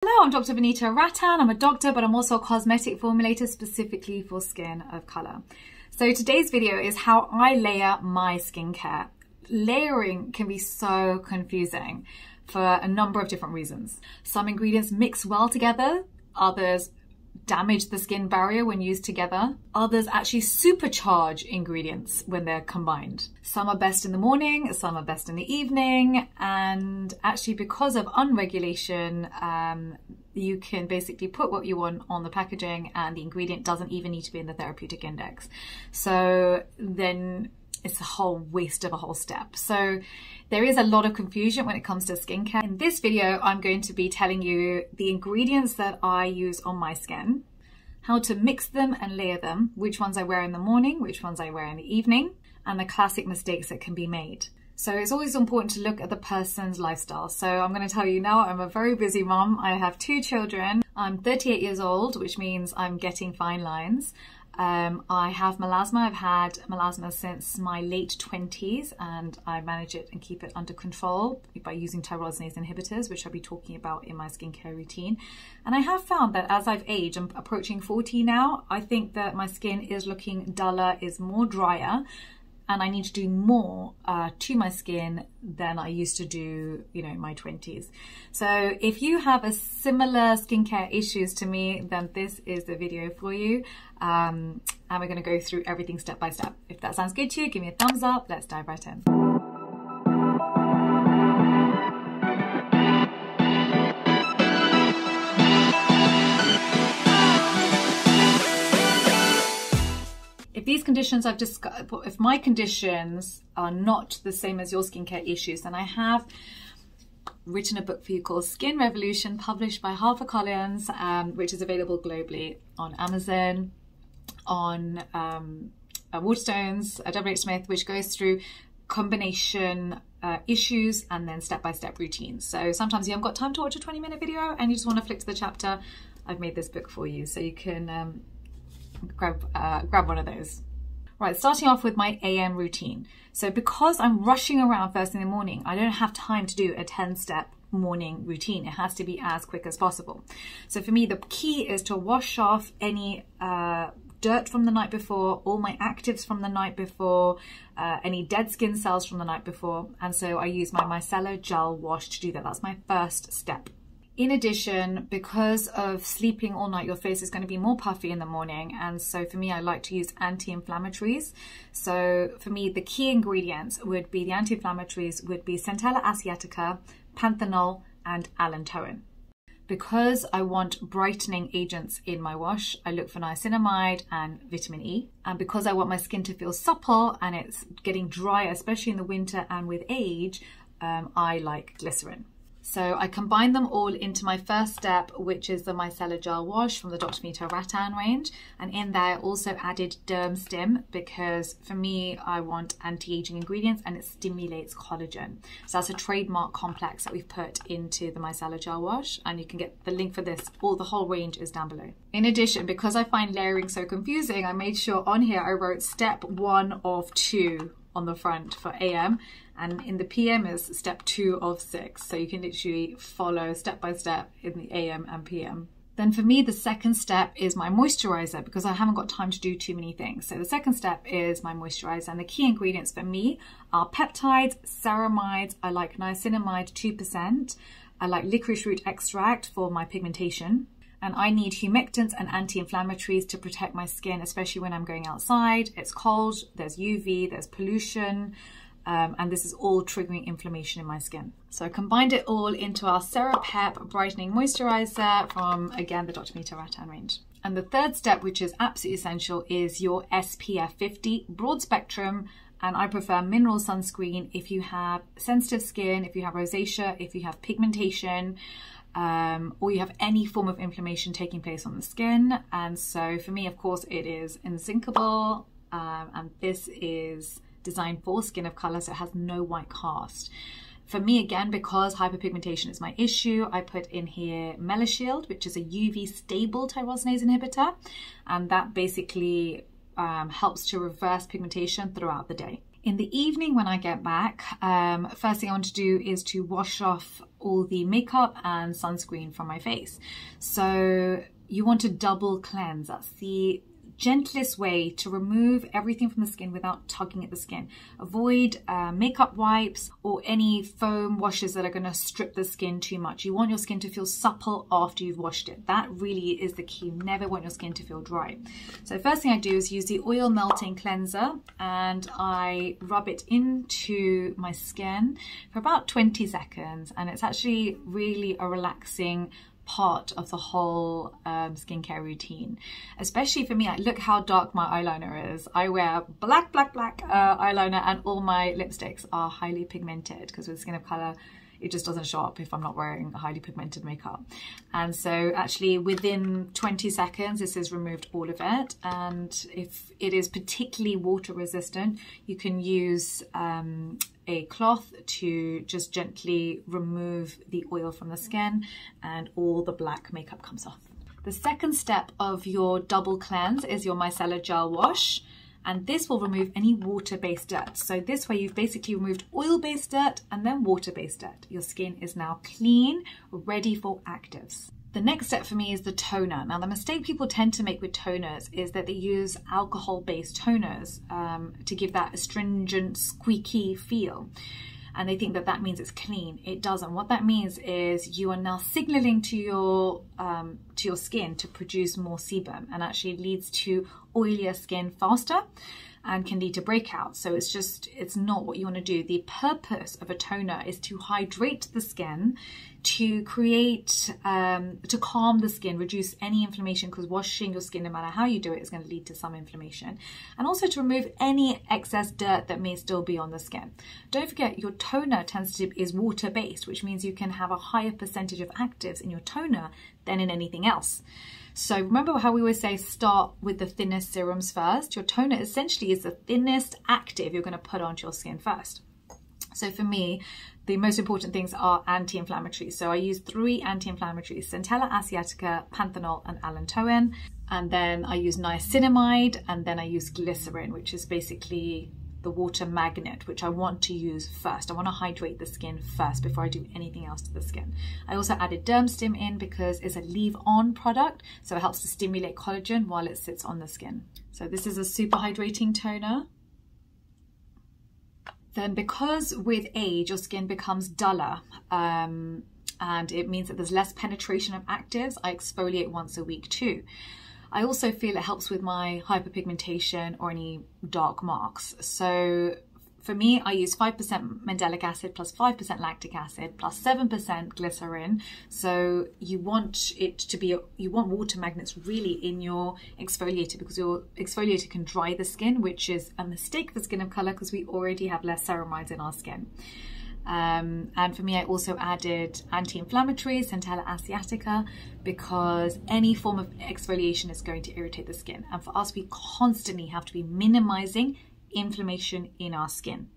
Hello, I'm Dr. Vanita Rattan. I'm a doctor, but I'm also a cosmetic formulator specifically for skin of color. So today's video is how I layer my skincare. Layering can be so confusing for a number of different reasons. Some ingredients mix well together, others damage the skin barrier when used together. Others actually supercharge ingredients when they're combined. Some are best in the morning, some are best in the evening, and actually because of unregulation, you can basically put what you want on the packaging and the ingredient doesn't even need to be in the therapeutic index. So then it's a whole waste of a whole step. So there is a lot of confusion when it comes to skincare. In this video, I'm going to be telling you the ingredients that I use on my skin, how to mix them and layer them, which ones I wear in the morning, which ones I wear in the evening, and the classic mistakes that can be made. So it's always important to look at the person's lifestyle. So I'm going to tell you now, I'm a very busy mom. I have 2 children. I'm 38 years old, which means I'm getting fine lines. I have melasma. I've had melasma since my late 20s and I manage it and keep it under control by using tyrosinase inhibitors, which I'll be talking about in my skincare routine. And I have found that as I've aged, I'm approaching 40 now, I think that my skin is looking duller, is more drier, and I need to do more to my skin than I used to do, in my 20s. So if you have a similar skincare issues to me, then this is the video for you. And we're gonna go through everything step by step. If that sounds good to you, give me a thumbs up. Let's dive right in. If these conditions I've discussed, if my conditions are not the same as your skincare issues, then I have written a book for you called Skin Revolution, published by HarperCollins, which is available globally on Amazon, on Waterstones, WH Smith, which goes through combination issues and then step-by-step routines. So sometimes you haven't got time to watch a 20-minute video and you just want to flick to the chapter. I've made this book for you, so you can grab one of those. Right, starting off with my AM routine. So because I'm rushing around first in the morning, I don't have time to do a 10-step morning routine. It has to be as quick as possible. So for me, the key is to wash off any dirt from the night before, all my actives from the night before, any dead skin cells from the night before. And so I use my Micellar Gel Wash to do that. That's my first step. In addition, because of sleeping all night, your face is going to be more puffy in the morning. And so for me, I like to use anti-inflammatories. So for me, the key ingredients would be, the anti-inflammatories would be Centella asiatica, panthenol, and allantoin. Because I want brightening agents in my wash, I look for niacinamide and vitamin E. And because I want my skin to feel supple and it's getting dry, especially in the winter and with age, I like glycerin. So I combine them all into my first step, which is the Micellar Gel Wash from the Dr. Vanita Rattan range. And in there I also added Derm Stim because for me, I want anti-aging ingredients and it stimulates collagen. So that's a trademark complex that we've put into the Micellar Gel Wash, and you can get the link for this, the whole range is down below. In addition, because I find layering so confusing, I made sure on here I wrote step 1 of 2 on the front for AM, and in the PM is step 2 of 6. So you can literally follow step by step in the AM and PM. Then for me, the second step is my moisturizer because I haven't got time to do too many things. So the second step is my moisturizer, and the key ingredients for me are peptides, ceramides. I like niacinamide 2%. I like licorice root extract for my pigmentation. And I need humectants and anti-inflammatories to protect my skin, especially when I'm going outside. It's cold, there's UV, there's pollution, and this is all triggering inflammation in my skin. So I combined it all into our Cera-Pep Brightening Moisturiser from, again, the Dr. Vanita Rattan range. And the third step, which is absolutely essential, is your SPF 50 broad spectrum. And I prefer mineral sunscreen if you have sensitive skin, if you have rosacea, if you have pigmentation, or you have any form of inflammation taking place on the skin. And so for me, of course, it is Inzincable, and this is designed for skin of color, so it has no white cast. For me, again, because hyperpigmentation is my issue, I put in here MelaShield, which is a UV stable tyrosinase inhibitor, and that basically helps to reverse pigmentation throughout the day. In the evening when I get back, first thing I want to do is to wash off all the makeup and sunscreen from my face. So you want to double cleanse. That's the gentlest way to remove everything from the skin without tugging at the skin. Avoid makeup wipes or any foam washes that are going to strip the skin too much. You want your skin to feel supple after you've washed it. That really is the key. You never want your skin to feel dry. So the first thing I do is use the oil melting cleanser, and I rub it into my skin for about 20 seconds, and it's actually really a relaxing part of the whole skincare routine. Especially for me, like, look how dark my eyeliner is. I wear black eyeliner, and all my lipsticks are highly pigmented because with skin of color it just doesn't show up if I'm not wearing highly pigmented makeup. And so actually within 20 seconds this has removed all of it. And if it is particularly water resistant, you can use a cloth to just gently remove the oil from the skin, and all the black makeup comes off. The second step of your double cleanse is your Micellar Gel Wash, and this will remove any water-based dirt. So this way you've basically removed oil-based dirt and then water-based dirt. Your skin is now clean, ready for actives. The next step for me is the toner. Now, the mistake people tend to make with toners is that they use alcohol-based toners to give that astringent, squeaky feel. And they think that that means it's clean. It doesn't. What that means is you are now signaling to your skin to produce more sebum, and actually leads to oilier skin faster and can lead to breakouts. So it's not what you want to do. The purpose of a toner is to hydrate the skin, to create, to calm the skin, reduce any inflammation, because washing your skin, no matter how you do it, is going to lead to some inflammation. And also to remove any excess dirt that may still be on the skin. Don't forget, your toner is water-based, which means you can have a higher percentage of actives in your toner than in anything else. So remember how we always say start with the thinnest serums first? Your toner essentially is the thinnest active you're going to put onto your skin first. So for me, the most important things are anti-inflammatories. So I use 3 anti-inflammatories: Centella asiatica, panthenol, and allantoin. And then I use niacinamide, and then I use glycerin, which is basically the water magnet, which I want to use first. I want to hydrate the skin first before I do anything else to the skin. I also added Dermstim in because it's a leave-on product, so it helps to stimulate collagen while it sits on the skin. So this is a super hydrating toner. Then, because with age your skin becomes duller, and it means that there's less penetration of actives, I exfoliate once a week too. I also feel it helps with my hyperpigmentation or any dark marks. So for me, I use 5% mandelic acid plus 5% lactic acid plus 7% glycerin. So you want water magnets really in your exfoliator, because your exfoliator can dry the skin, which is a mistake for skin of color because we already have less ceramides in our skin. And for me, I also added anti-inflammatory, Centella asiatica, because any form of exfoliation is going to irritate the skin. And for us, we constantly have to be minimizing inflammation in our skin.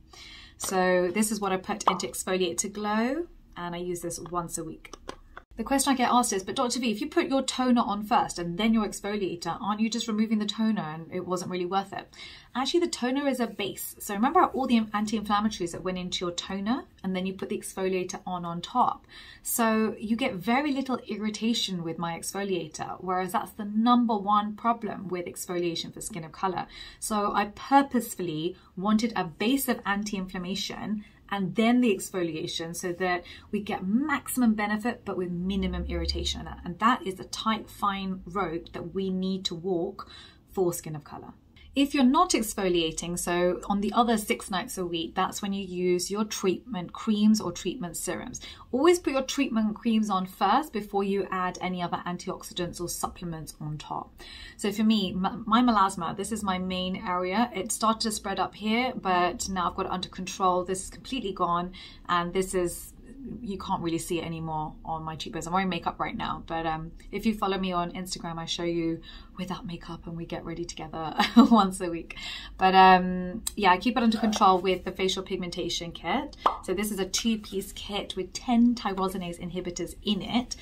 So this is what I put into Exfoliate to Glow, and I use this once a week. The question I get asked is, but Dr. V, if you put your toner on first and then your exfoliator, aren't you just removing the toner and it wasn't really worth it? Actually, the toner is a base. So remember all the anti-inflammatories that went into your toner, and then you put the exfoliator on top. So you get very little irritation with my exfoliator, whereas that's the #1 problem with exfoliation for skin of color. So I purposefully wanted a base of anti-inflammation and then the exfoliation, so that we get maximum benefit but with minimum irritation. And that is the tight, fine rope that we need to walk for skin of color. If you're not exfoliating, so on the other 6 nights a week, that's when you use your treatment creams or treatment serums. Always put your treatment creams on first before you add any other antioxidants or supplements on top. So for me, my melasma, this is my main area. It started to spread up here, but now I've got it under control. This is completely gone, and this is, you can't really see it anymore on my cheekbones. I'm wearing makeup right now, but if you follow me on Instagram, I show you without makeup and we get ready together once a week. But yeah, I keep it under control with the facial pigmentation kit. So this is a 2-piece kit with 10 tyrosinase inhibitors in it.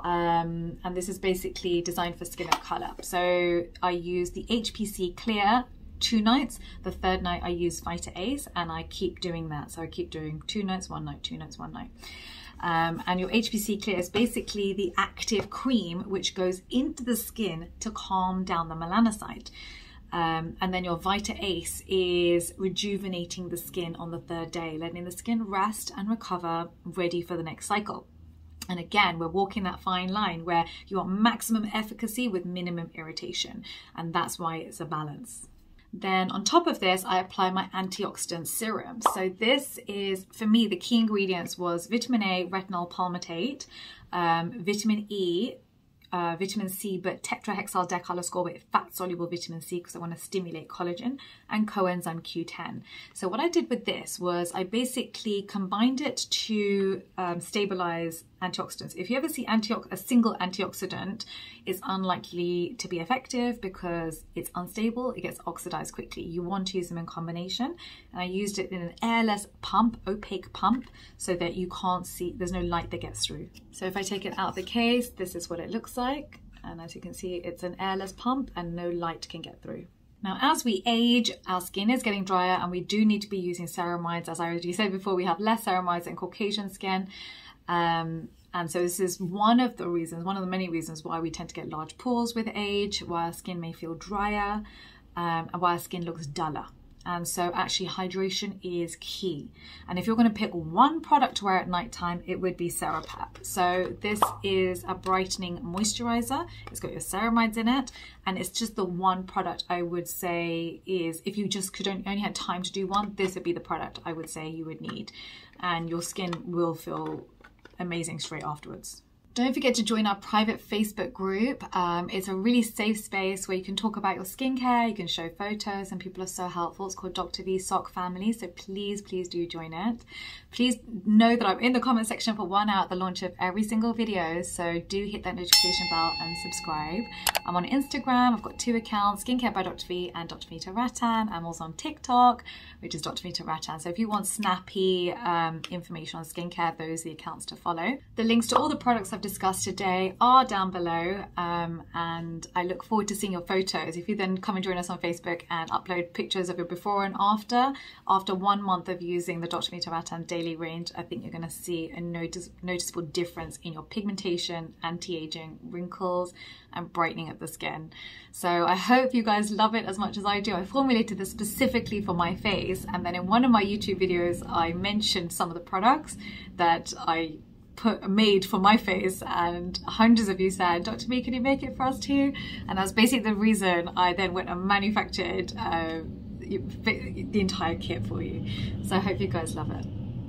And this is basically designed for skin of color. So I use the HPC Clear 2 nights. The 3rd night I use Vita Ace, and I keep doing that. So I keep doing 2 nights, 1 night, 2 nights, 1 night. And your HPC Clear is basically the active cream which goes into the skin to calm down the melanocyte. And then your Vita Ace is rejuvenating the skin on the 3rd day, letting the skin rest and recover, ready for the next cycle. And again, we're walking that fine line where you want maximum efficacy with minimum irritation. And that's why it's a balance. Then on top of this, I apply my antioxidant serum. So this is, for me, the key ingredients was vitamin A, retinol palmitate, vitamin E, vitamin C, but tetrahexyl decaloscorbate fat-soluble vitamin C because I want to stimulate collagen, and coenzyme Q10. So what I did with this was I basically combined it to stabilize antioxidants. If you ever see a single antioxidant, it's unlikely to be effective because it's unstable, it gets oxidized quickly. You want to use them in combination. And I used it in an airless pump, opaque pump, so that you can't see, there's no light that gets through. So if I take it out of the case, this is what it looks like. And as you can see, it's an airless pump and no light can get through. Now, as we age, our skin is getting drier and we do need to be using ceramides. As I already said before, we have less ceramides in Caucasian skin. And so this is one of the many reasons why we tend to get large pores with age, why our skin may feel drier, and why our skin looks duller. And so actually hydration is key. And if you're going to pick one product to wear at nighttime, it would be Cera-Pep. So this is a brightening moisturizer. It's got your ceramides in it. And it's just the one product I would say is, if you just only had time to do one, this would be the product I would say you would need. And your skin will feel amazing straight afterwards. Don't forget to join our private Facebook group. It's a really safe space where you can talk about your skincare, you can show photos, and people are so helpful. It's called Dr. V Sock Family, so please do join it. Please know that I'm in the comment section for 1 hour at the launch of every single video, so do hit that notification bell and subscribe. I'm on Instagram, I've got 2 accounts, Skincare by Dr. V and Dr. Vanita Rattan. I'm also on TikTok, which is Dr. Vanita Rattan. So if you want snappy information on skincare, those are the accounts to follow. The links to all the products I've discussed today are down below, and I look forward to seeing your photos. If you then come and join us on Facebook and upload pictures of your before and after 1 month of using the Dr. Vanita Rattan daily range, I think you're going to see a noticeable difference in your pigmentation, anti-aging, wrinkles, and brightening of the skin. So I hope you guys love it as much as I do. I formulated this specifically for my face, and then in one of my YouTube videos I mentioned some of the products that I made for my face, and hundreds of you said, Dr. V, can you make it for us too? And that's basically the reason I then went and manufactured the entire kit for you. So I hope you guys love it.